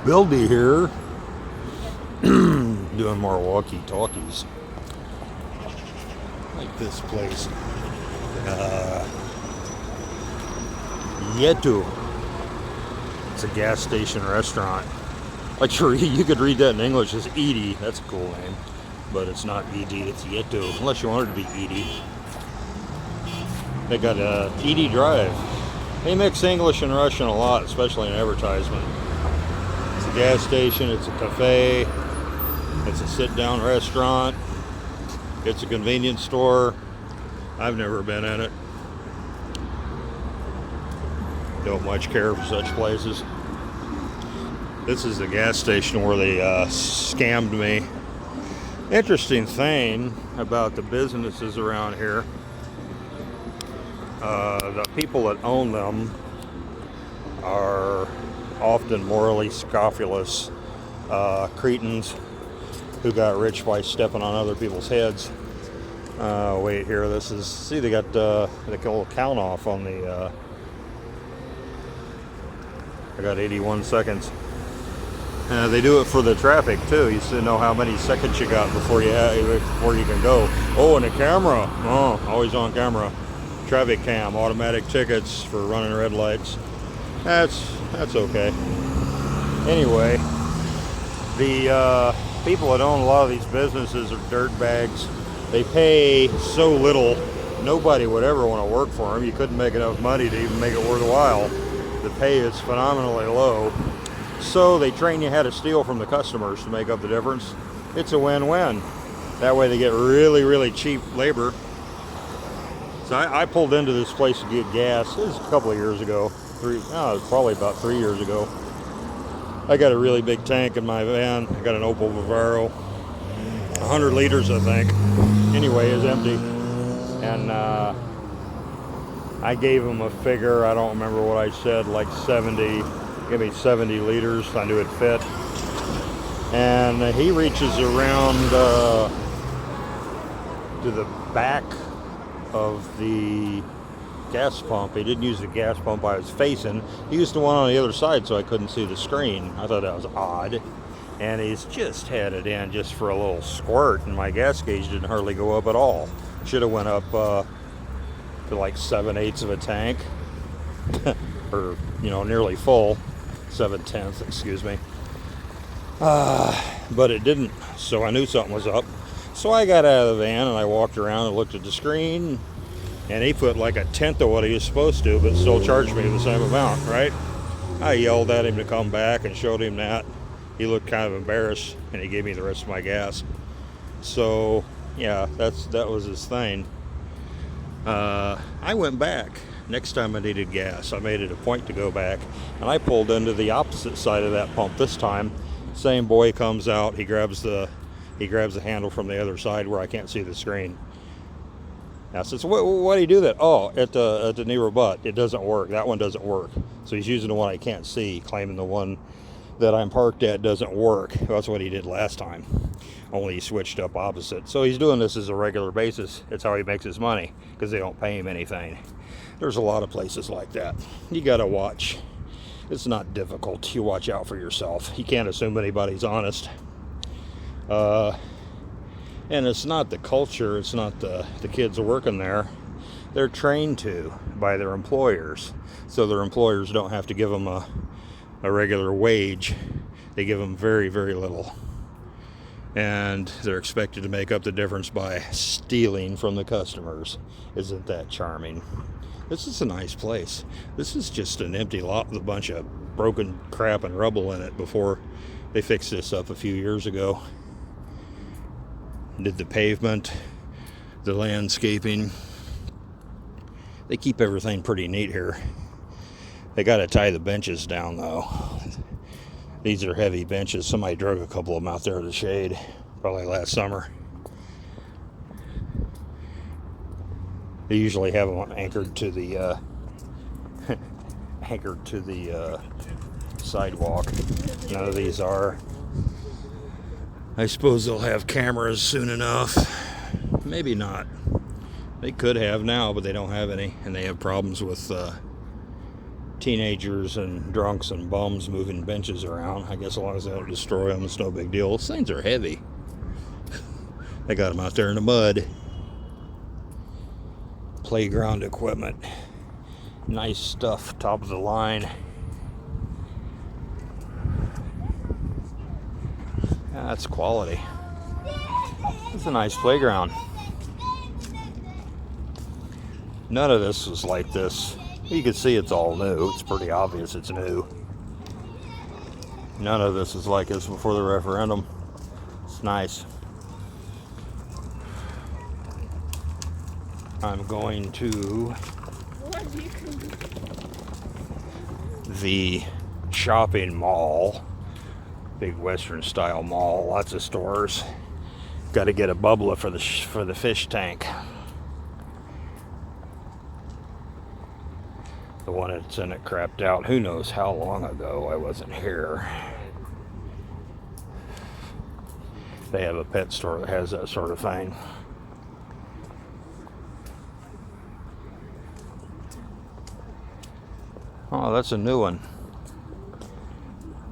Buildy here, doing more walkie-talkies. Like this place. Yetu. It's a gas station restaurant. Like sure, you could read that in English as Edie. That's a cool name. But it's not Edie, it's Yetu. Unless you want it to be Edie. They got Edie Drive. They mix English and Russian a lot, especially in advertisement. It's a gas station, it's a cafe, it's a sit-down restaurant, it's a convenience store. I've never been in it. Don't much care for such places. This is the gas station where they scammed me. Interesting thing about the businesses around here, the people that own them are often morally scrofulous cretins who got rich by stepping on other people's heads. Wait here, this is, see they got the little count off on the, I got 81 seconds. They do it for the traffic too. You still know how many seconds you got before you can go. Oh, and the camera. Oh, always on camera. Traffic cam, automatic tickets for running red lights. That's okay. Anyway, the people that own a lot of these businesses are dirtbags. They pay so little, nobody would ever want to work for them. You couldn't make enough money to even make it worthwhile. The pay is phenomenally low. So they train you how to steal from the customers to make up the difference. It's a win-win. That way they get really, really cheap labor. So I pulled into this place to get gas. This is a couple of years ago. Probably about 3 years ago. I got a really big tank in my van. I got an Opel Vivaro. 100 liters, I think. Anyway, it's empty. And I gave him a figure. I don't remember what I said, like 70. Give me 70 liters. I knew it fit. And he reaches around to the back of the gas pump. He didn't use the gas pump I was facing. He used the one on the other side so I couldn't see the screen. I thought that was odd. And he's just headed in just for a little squirt, and my gas gauge didn't hardly go up at all. Should have went up to like 7/8 of a tank. Or, nearly full. 7/10, excuse me. But it didn't, so I knew something was up. So I got out of the van and I walked around and looked at the screen, and he put like 1/10 of what he was supposed to, but still charged me the same amount, right? I yelled at him to come back and showed him that. He looked kind of embarrassed, and he gave me the rest of my gas. So yeah, that was his thing. I went back. Next time I needed gas, I made it a point to go back, and I pulled into the opposite side of that pump this time. Same boy comes out, he grabs the handle from the other side where I can't see the screen. I says, why do you do that? Oh, at the Nero butt, it doesn't work. That one doesn't work. So he's using the one I can't see, claiming the one that I'm parked at doesn't work. That's what he did last time, only he switched up opposite. So he's doing this as a regular basis. It's how he makes his money, because they don't pay him anything. There's a lot of places like that. You gotta watch. It's not difficult. You watch out for yourself. You can't assume anybody's honest. And it's not the culture, it's not the kids working there. They're trained to by their employers. So their employers don't have to give them a regular wage. They give them very, very little. And they're expected to make up the difference by stealing from the customers. Isn't that charming? This is a nice place. This is just an empty lot with a bunch of broken crap and rubble in it before they fixed this up a few years ago. Did the pavement, the landscaping. They keep everything pretty neat here. They got to tie the benches down though. These are heavy benches. Somebody drug a couple of them out there to the shade, probably last summer. They usually have them anchored to the sidewalk. None of these are. I suppose they'll have cameras soon enough. Maybe not. They could have now, but they don't have any, and they have problems with teenagers and drunks and bums moving benches around. I guess as long as they don't destroy them, it's no big deal. Those things are heavy. They got them out there in the mud. Playground equipment. Nice stuff, top of the line. That's quality. It's a nice playground. None of this was like this. You can see it's all new. It's pretty obvious it's new. None of this is like this before the referendum. It's nice. I'm going to the shopping mall. Big Western style mall. Lots of stores. Got to get a bubbler for the fish tank. The one that's in it crapped out. Who knows how long ago? I wasn't here. They have a pet store that has that sort of thing. Oh, that's a new one.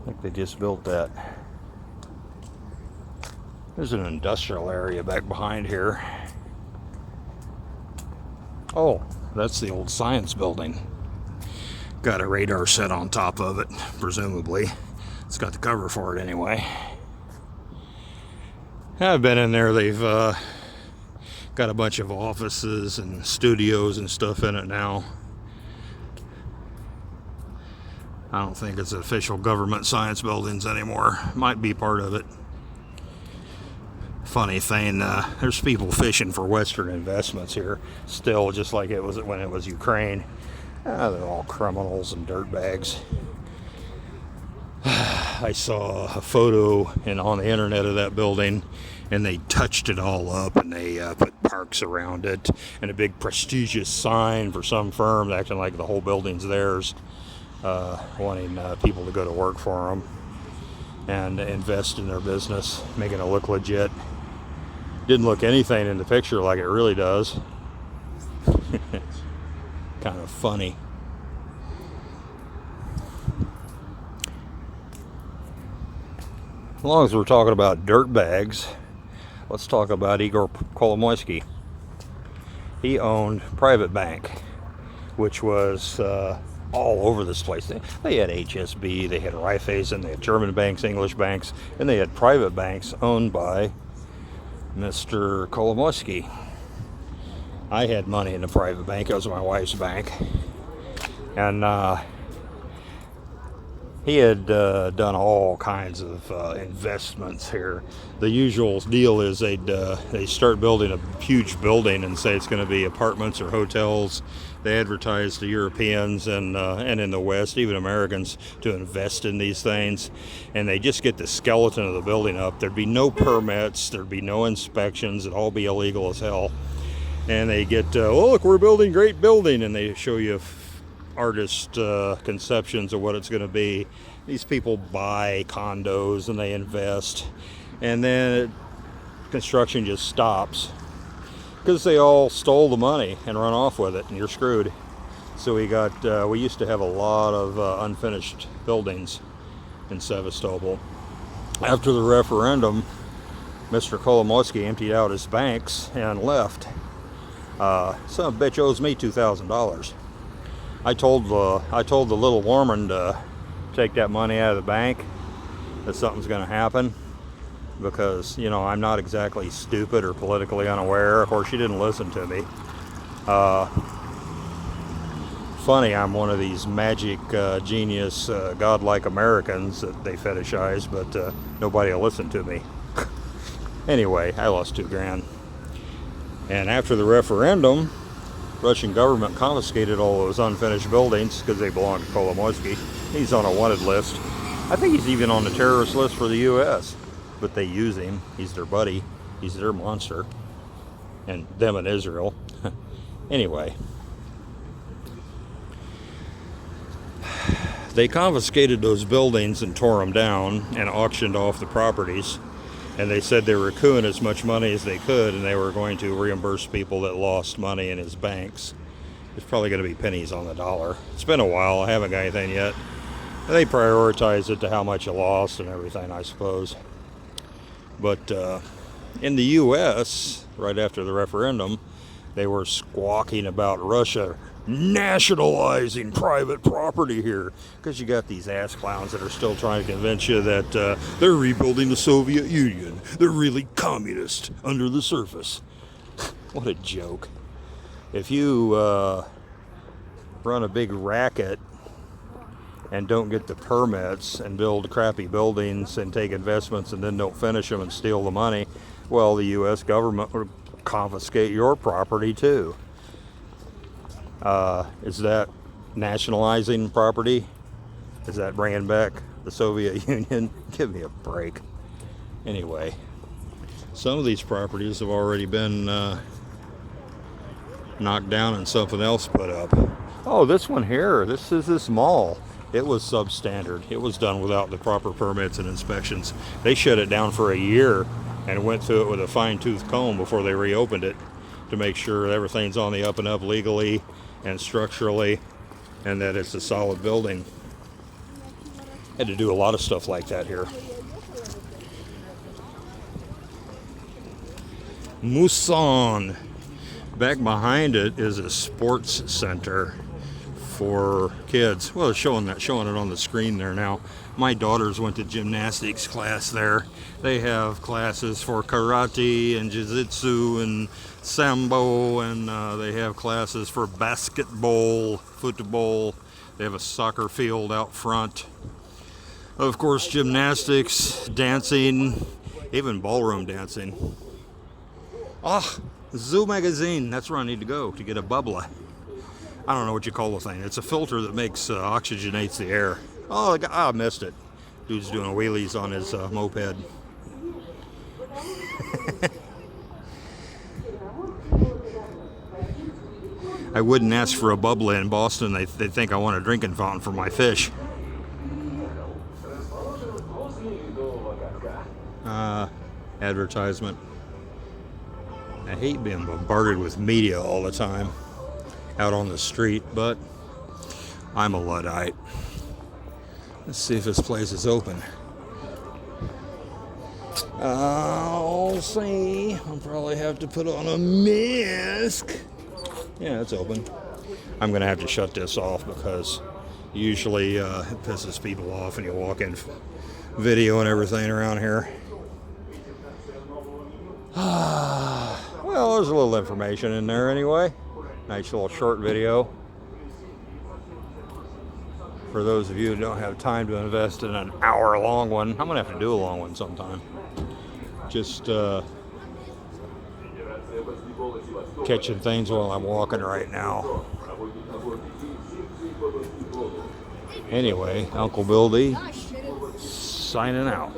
I think they just built that. There's an industrial area back behind here. Oh, that's the old science building. Got a radar set on top of it, presumably. It's got the cover for it anyway. I've been in there. They've got a bunch of offices and studios and stuff in it now. I don't think it's official government science buildings anymore. Might be part of it. Funny thing, there's people fishing for Western investments here still, just like it was when it was Ukraine. They're all criminals and dirtbags. I saw a photo on the internet of that building, and they touched it all up, and they put parks around it, and a big prestigious sign for some firm acting like the whole building's theirs, wanting people to go to work for them and invest in their business, making it look legit. Didn't look anything in the picture like it really does. Kind of funny. As long as we're talking about dirt bags, let's talk about Igor Kolomoisky. He owned Private Bank, which was all over this place. They had HSB, they had Raiffeisen, they had German banks, English banks, and they had private banks owned by Mr. Kolomoisky. I had money in the private bank. It was my wife's bank. And he had done all kinds of investments here. The usual deal is they start building a huge building and say it's going to be apartments or hotels. They advertise to Europeans and in the West, even Americans, to invest in these things. And they just get the skeleton of the building up. There'd be no permits. There'd be no inspections. It'd all be illegal as hell. And they get, oh, look, we're building great building. And they show you artist conceptions of what it's going to be. These people buy condos and they invest. And then construction just stops. Because they all stole the money and run off with it, and you're screwed. So we used to have a lot of unfinished buildings in Sevastopol. After the referendum, Mr. Kolomoisky emptied out his banks and left. Some bitch owes me $2,000. I told the little woman to take that money out of the bank, that something's going to happen. Because, you know, I'm not exactly stupid or politically unaware. Of course, she didn't listen to me. Funny, I'm one of these magic, genius, godlike Americans that they fetishize, but nobody will listen to me. Anyway, I lost $2,000. And after the referendum, Russian government confiscated all those unfinished buildings because they belong to Kolomoisky. He's on a wanted list. I think he's even on the terrorist list for the U.S., but they use him. He's their buddy. He's their monster. And them in Israel. Anyway. They confiscated those buildings and tore them down and auctioned off the properties. And they said they were recouping as much money as they could, and they were going to reimburse people that lost money in his banks. It's probably going to be pennies on the dollar. It's been a while. I haven't got anything yet. They prioritize it to how much you lost and everything, I suppose. But in the U.S., right after the referendum, they were squawking about Russia nationalizing private property here, because you got these ass clowns that are still trying to convince you that they're rebuilding the Soviet Union. They're really communist under the surface. What a joke. If you run a big racket and don't get the permits and build crappy buildings and take investments and then don't finish them and steal the money, well, the U.S. government would confiscate your property too. Is that nationalizing property? Is that bringing back the Soviet Union? Give me a break. Anyway, some of these properties have already been knocked down and something else put up. Oh, this one here, this is this mall. It was substandard. It was done without the proper permits and inspections. They shut it down for a year and went through it with a fine-tooth comb before they reopened it to make sure everything's on the up and up legally and structurally, and that it's a solid building. Had to do a lot of stuff like that here. Musan. Back behind it is a sports center for kids. Well, showing it on the screen there now. My daughters went to gymnastics class there. They have classes for karate and jiu-jitsu and sambo, and they have classes for basketball, football. They have a soccer field out front. Of course, gymnastics, dancing, even ballroom dancing. Zoo magazine. That's where I need to go to get a bubbler. I don't know what you call the thing. It's a filter that makes oxygenates the air. Oh, I missed it. Dude's doing wheelies on his moped. I wouldn't ask for a bubbler in Boston. They think I want a drinking fountain for my fish. Advertisement. I hate being bombarded with media all the time out on the street, but I'm a Luddite. Let's see if this place is open. I'll see. I'll probably have to put on a mask. Yeah, it's open. I'm going to have to shut this off because usually it pisses people off and you walk in video and everything around here. Well, there's a little information in there anyway. Nice little short video. For those of you who don't have time to invest in an hour-long one, I'm going to have to do a long one sometime. Just catching things while I'm walking right now. Anyway, Uncle Bill D signing out.